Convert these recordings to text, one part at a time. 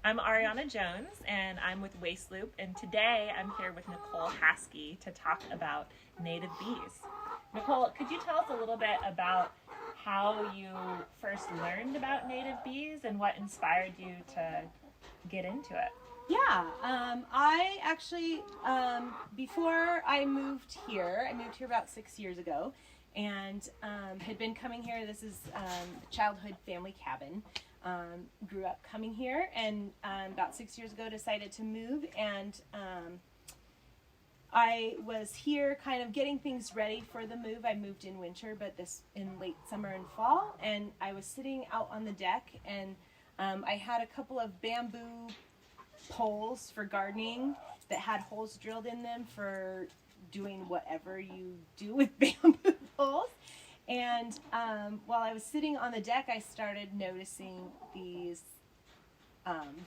I'm Ariana Jones, and I'm with Waste Loop, and today I'm here with Nicole Haskey to talk about native bees. Nicole, could you tell us a little bit about how you first learned about native bees and what inspired you to get into it? Yeah, I actually, before I moved here about 6 years ago, and had been coming here. This is childhood family cabin. Grew up coming here, and about 6 years ago decided to move, and I was here kind of getting things ready for the move. I moved in winter, but this in late summer and fall, and I was sitting out on the deck, and I had a couple of bamboo poles for gardening that had holes drilled in them for doing whatever you do with bamboo poles. And while I was sitting on the deck, I started noticing these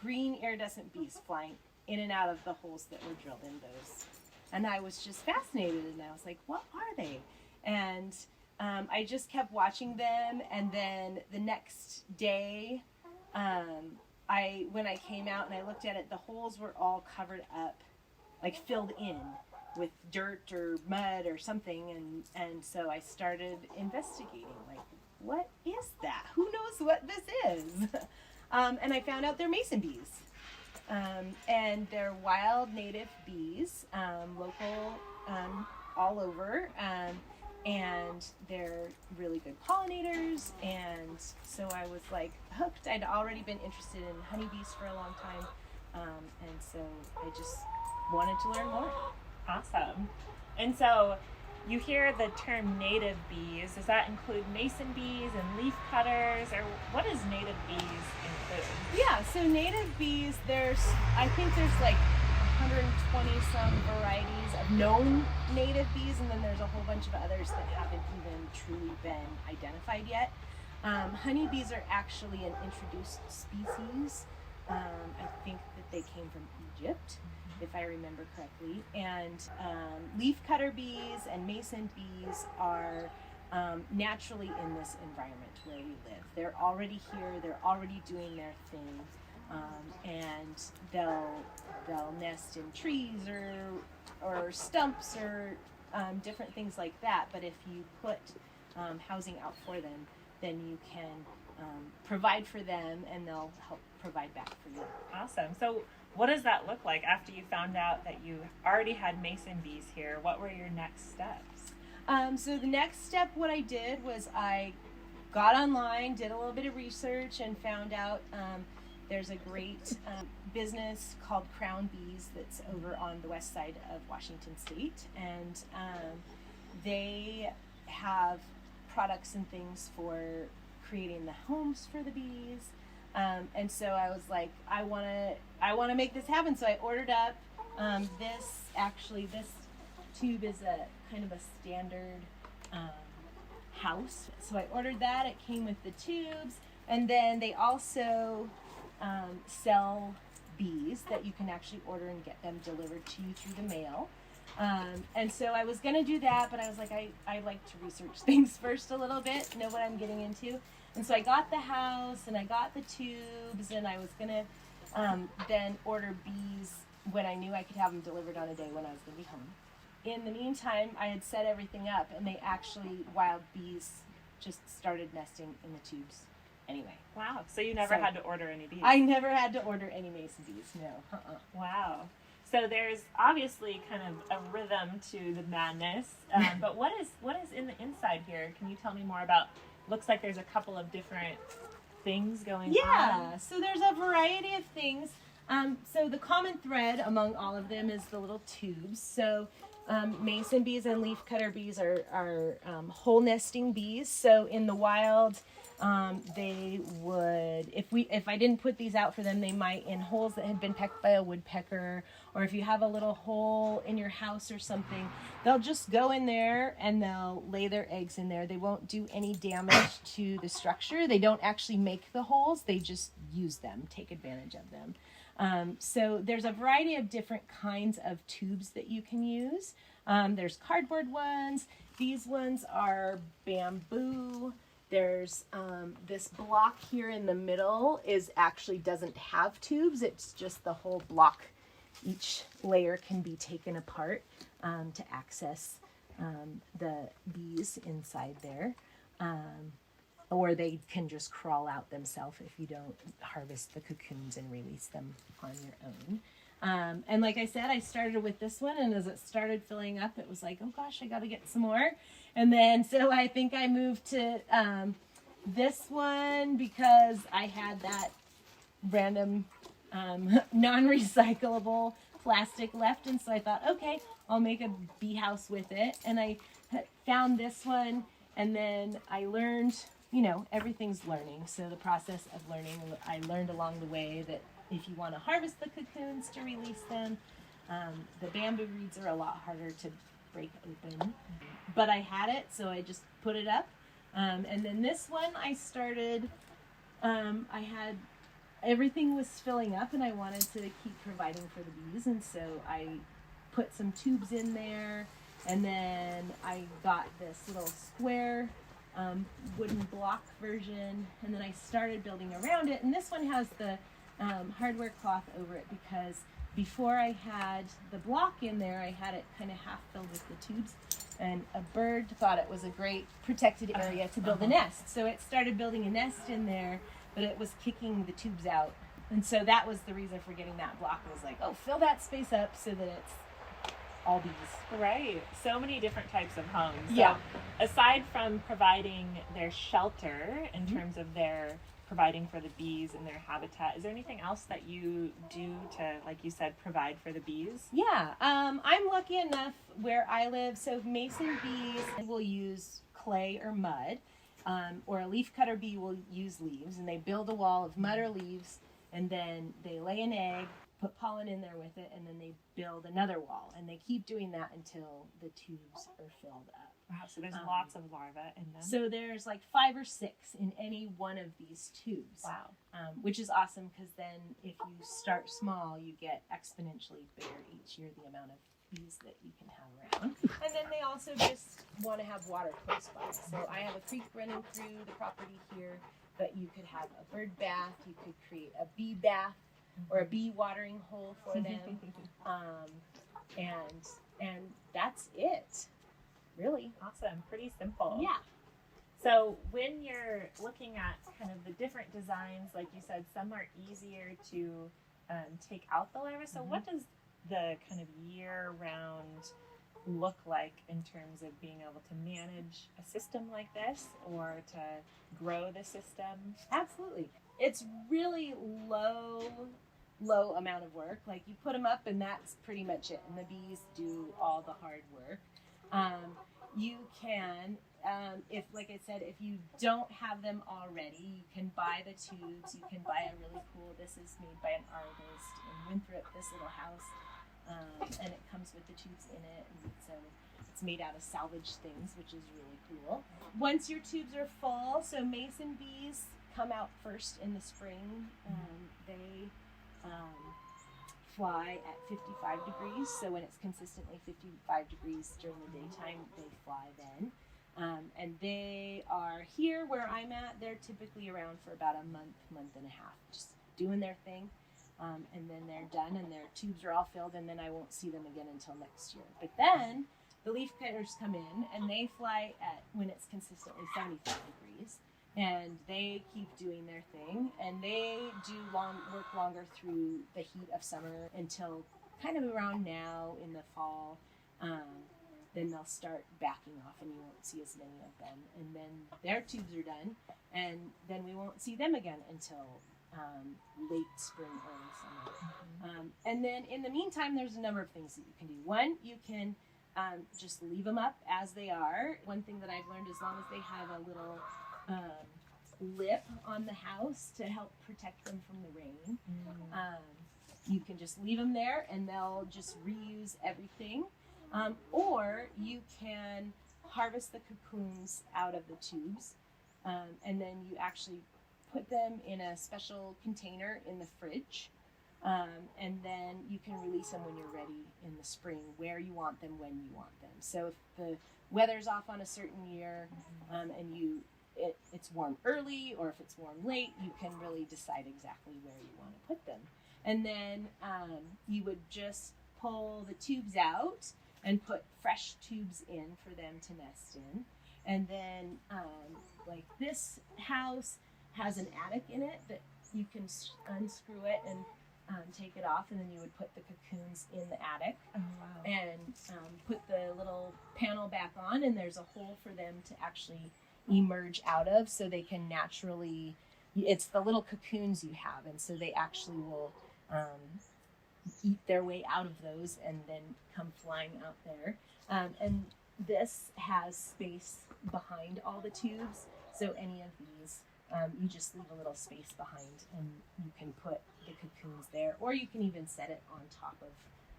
green iridescent bees flying in and out of the holes that were drilled in those. And I was just fascinated, and I was like, what are they? And I just kept watching them, and then the next day, when I came out and I looked at it, the holes were all covered up, like filled in with dirt or mud or something, and so I started investigating, like, what is that? Who knows what this is? And I found out they're mason bees. And they're wild native bees, local, all over, and they're really good pollinators, and so I was like hooked. I'd already been interested in honeybees for a long time, and so I just wanted to learn more. Awesome. And so you hear the term native bees. Does that include mason bees and leaf cutters, or what does native bees include? Yeah, so native bees, I think there's like 120 some varieties of known native bees, and then there's a whole bunch of others that haven't even truly been identified yet. Honeybees are actually an introduced species. I think that they came from Egypt, if I remember correctly. And leaf cutter bees and mason bees are naturally in this environment where we live. They're already here, they're already doing their thing, and they'll nest in trees or stumps or different things like that. But if you put housing out for them, then you can provide for them, and they'll help provide back for you. Awesome. So what does that look like after you found out that you already had mason bees here? What were your next steps? So the next step, what I did was I got online, did a little bit of research, and found out there's a great business called Crown Bees that's over on the west side of Washington State, and they have products and things for creating the homes for the bees. And so I was like, I want to make this happen. So I ordered up this tube is a kind of a standard house. So I ordered that. It came with the tubes, and then they also sell bees that you can actually order and get them delivered to you through the mail. And so I was going to do that, but I was like, I like to research things first a little bit, know what I'm getting into. And so I got the house, and I got the tubes, and I was going to then order bees when I knew I could have them delivered on a day when I was going to be home. In the meantime, I had set everything up, and wild bees just started nesting in the tubes anyway. Wow. So you never had to order any bees? I never had to order any mason bees, no. Wow. So there's obviously kind of a rhythm to the madness, but what is in the inside here? Can you tell me more about? Looks like there's a couple of different things going on. Yeah, so there's a variety of things. So the common thread among all of them is the little tubes. So mason bees and leaf cutter bees are hole nesting bees. So in the wild, they would, if I didn't put these out for them, they might in holes that had been pecked by a woodpecker, or if you have a little hole in your house or something, they'll just go in there and they'll lay their eggs in there. They won't do any damage to the structure. They don't actually make the holes. They just use them, take advantage of them. So there's a variety of different kinds of tubes that you can use. There's cardboard ones. These ones are bamboo There's this block here in the middle doesn't have tubes. It's just the whole block. Each layer can be taken apart to access the bees inside there. Or they can just crawl out themselves if you don't harvest the cocoons and release them on your own. And like I said, I started with this one, and as it started filling up, it was like, oh gosh, I got to get some more. And then, so I think I moved to this one because I had that random non-recyclable plastic left. And so I thought, okay, I'll make a bee house with it. And I found this one, and then I learned, everything's learning. So the process of learning, I learned along the way that if you want to harvest the cocoons to release them, the bamboo reeds are a lot harder to break open. But I had it, so I just put it up. And then this one I started, everything was filling up, and I wanted to keep providing for the bees. And so I put some tubes in there, and then I got this little square wooden block version, and then I started building around it. And this one has the hardware cloth over it because before I had the block in there, I had it kind of half filled with the tubes, and a bird thought it was a great protected area to build a nest. So it started building a nest in there, but it was kicking the tubes out. And so that was the reason for getting that block. It was like, oh, fill that space up so that it's all bees. Right. So many different types of homes. Yeah. So aside from providing their shelter in terms of their providing for the bees and their habitat, is there anything else that you do to, like you said, provide for the bees? Yeah. I'm lucky enough where I live. So mason bees will use clay or mud, or a leaf cutter bee will use leaves, and they build a wall of mud or leaves, and then they lay an egg, put pollen in there with it, and then they build another wall, and they keep doing that until the tubes are filled up. Wow, so there's lots of larvae in them. So there's like 5 or 6 in any one of these tubes. Wow. Which is awesome because then if you start small, you get exponentially bigger each year the amount of bees that you can have around. And then they also just want to have water close by. So I have a creek running through the property here, but you could have a bird bath, you could create a bee bath, or a bee watering hole for them, and that's it, really. Awesome, pretty simple. Yeah. So when you're looking at kind of the different designs, like you said, some are easier to take out the larvae. So what does the kind of year-round look like in terms of being able to manage a system like this or to grow the system? Absolutely. It's really low amount of work. Like you put them up and that's pretty much it. And the bees do all the hard work. You can, if, like I said, if you don't have them already, you can buy the tubes. You can buy a really cool, this is made by an artist in Winthrop, this little house. And it comes with the tubes in it. And so it's made out of salvaged things, which is really cool. Once your tubes are full, so mason bees come out first in the spring. They fly at 55 degrees. So when it's consistently 55 degrees during the daytime, they fly then. And they are here where I'm at. They're typically around for about a month and a half, just doing their thing. And then they're done and their tubes are all filled, and then I won't see them again until next year. But then the leaf cutters come in and they fly at when it's consistently 75 degrees. And they keep doing their thing, and they do work longer through the heat of summer until kind of around now in the fall. Then they'll start backing off and you won't see as many of them. And then their tubes are done, and then we won't see them again until late spring, early summer. And then in the meantime, there's a number of things that you can do. One, you can just leave them up as they are. One thing that I've learned, as long as they have a little lip on the house to help protect them from the rain. You can just leave them there and they'll just reuse everything. Or you can harvest the cocoons out of the tubes, and then you actually put them in a special container in the fridge, and then you can release them when you're ready in the spring, where you want them, when you want them. So if the weather's off on a certain year, and it's warm early or if it's warm late, you can really decide exactly where you want to put them. And then you would just pull the tubes out and put fresh tubes in for them to nest in. And then like this house has an attic in it that you can unscrew it and take it off, and then you would put the cocoons in the attic. Oh, wow. And put the little panel back on, and there's a hole for them to actually emerge out of, so they can naturally, it's the little cocoons you have, and so they actually will eat their way out of those and then come flying out there. And this has space behind all the tubes, so any of these, you just leave a little space behind and you can put the cocoons there, or you can even set it on top of,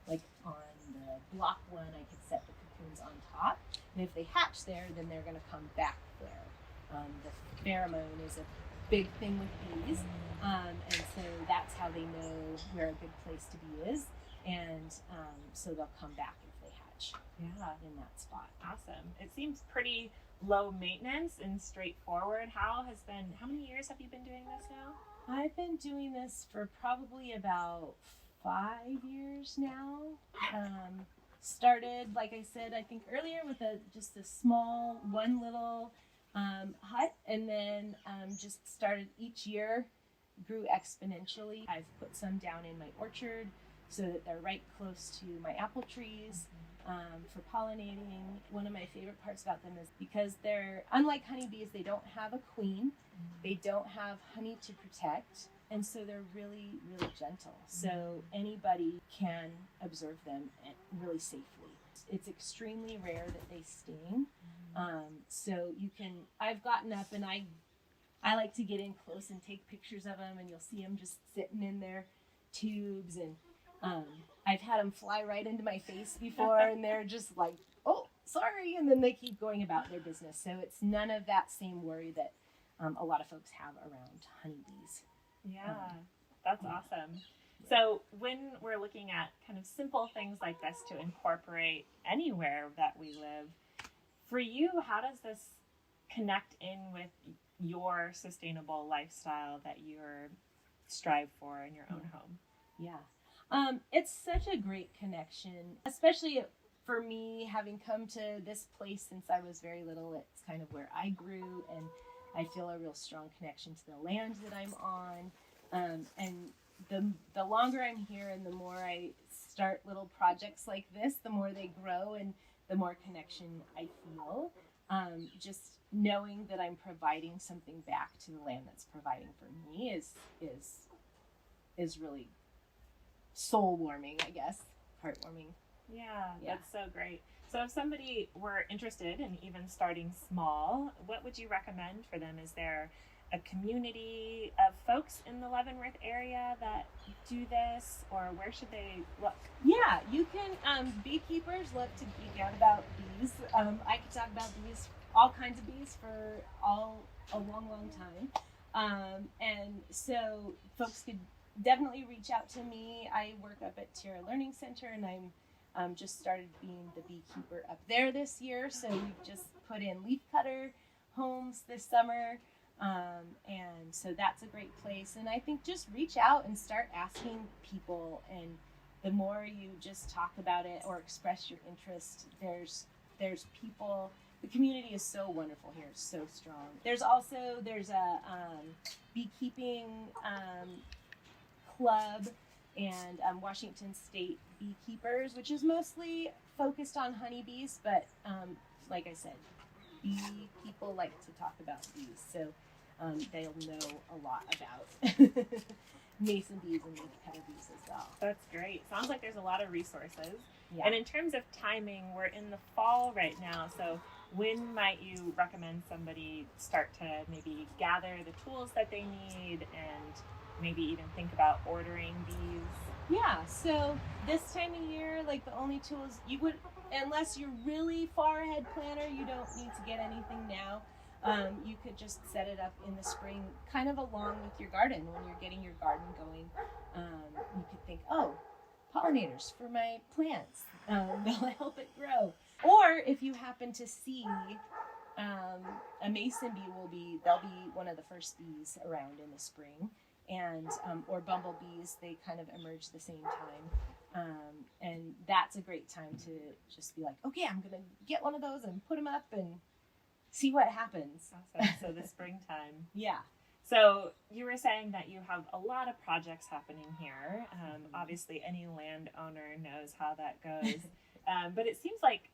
like on the block one, I could set the cocoons on top, and if they hatch there, then they're going to come back there. The pheromone is a big thing with bees, and so that's how they know where a good place to be is, and so they'll come back if they hatch in that spot. Awesome. It seems pretty low maintenance and straightforward. How many years have you been doing this now? I've been doing this for probably about 5 years now. Started, like I said, I think earlier with just a small one little hut, and then just started each year, grew exponentially. I've put some down in my orchard so that they're right close to my apple trees. For pollinating, one of my favorite parts about them is because they're, unlike honeybees, they don't have a queen, they don't have honey to protect, and so they're really, really gentle. So anybody can observe them really safely. It's extremely rare that they sting. So you can, I've gotten up and I like to get in close and take pictures of them, and you'll see them just sitting in their tubes, and I've had them fly right into my face before, and they're just like, oh, sorry, and then they keep going about their business. So it's none of that same worry that a lot of folks have around honeybees. Yeah, that's awesome. So when we're looking at kind of simple things like this to incorporate anywhere that we live, for you, how does this connect in with your sustainable lifestyle that you're strive for in your own home? Yeah. It's such a great connection, especially for me, having come to this place since I was very little. It's kind of where I grew, and I feel a real strong connection to the land that I'm on. And the longer I'm here and the more I start little projects like this, the more they grow and the more connection I feel. Just knowing that I'm providing something back to the land that's providing for me is really soul warming, I guess, heartwarming. Yeah, that's so great. So if somebody were interested in even starting small, what would you recommend for them? Is there a community of folks in the Leavenworth area that do this, or where should they look? Yeah, you can, beekeepers love to geek out about bees. I could talk about bees, all kinds of bees, for a long time. And so folks could definitely reach out to me. I work up at Tierra Learning Center, and I'm just started being the beekeeper up there this year. So we've just put in leafcutter homes this summer. And so that's a great place. And I think just reach out and start asking people. And the more you just talk about it or express your interest, there's people. The community is so wonderful here. It's so strong. There's a beekeeping club and Washington State Beekeepers, which is mostly focused on honeybees, but like I said, bee people like to talk about bees, so they'll know a lot about mason bees and leafcutter bees as well. That's great. Sounds like there's a lot of resources. Yeah. And in terms of timing, we're in the fall right now, so when might you recommend somebody start to maybe gather the tools that they need and maybe even think about ordering bees? Yeah, so this time of year, like the only tools you would, unless you're really far ahead planner, you don't need to get anything now. You could just set it up in the spring, kind of along with your garden. When you're getting your garden going, you could think, oh, pollinators for my plants. They'll help it grow. Or if you happen to see a mason bee they'll be one of the first bees around in the spring, and or bumblebees, they kind of emerge the same time, and that's a great time to just be like, okay, I'm gonna get one of those and put them up and see what happens. Awesome. So the springtime. Yeah. So you were saying that you have a lot of projects happening here. Obviously, any landowner knows how that goes. But it seems like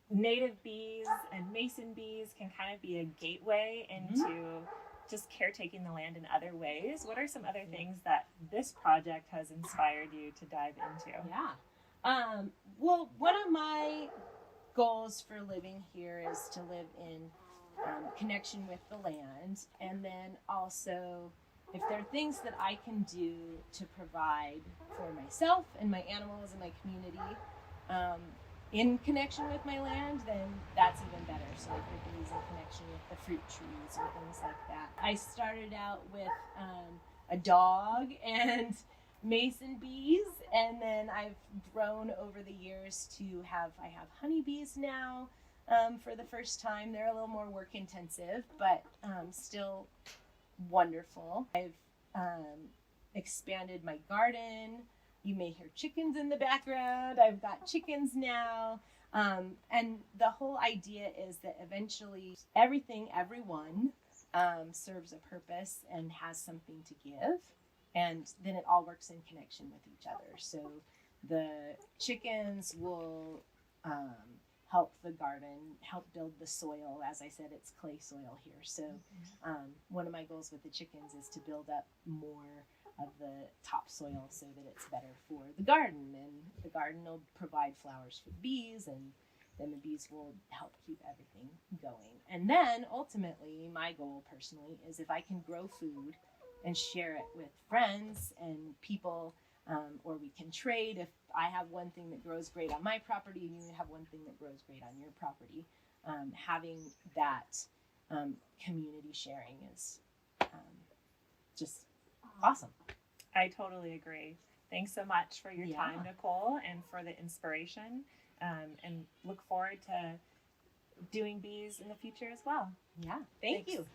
native bees and mason bees can kind of be a gateway into just caretaking the land in other ways. What are some other things that this project has inspired you to dive into? Yeah. Well, one of my goals for living here is to live in connection with the land, and then also if there are things that I can do to provide for myself and my animals and my community in connection with my land, then that's even better. So like the bees in connection with the fruit trees or things like that. I started out with a dog and mason bees, and then I've grown over the years to I have honeybees now. For the first time, they're a little more work intensive, but still wonderful. I've expanded my garden. You may hear chickens in the background. I've got chickens now. And the whole idea is that eventually everyone serves a purpose and has something to give. And then it all works in connection with each other. So the chickens will help the garden, help build the soil. As I said, it's clay soil here. So one of my goals with the chickens is to build up more of the topsoil so that it's better for the garden. And the garden will provide flowers for the bees, and then the bees will help keep everything going. And then ultimately, my goal personally is if I can grow food and share it with friends and people, or we can trade. If I have one thing that grows great on my property and you have one thing that grows great on your property, having that community sharing is just awesome. I totally agree. Thanks so much for your time, Nicole, and for the inspiration, and look forward to doing bees in the future as well. Yeah, thank you.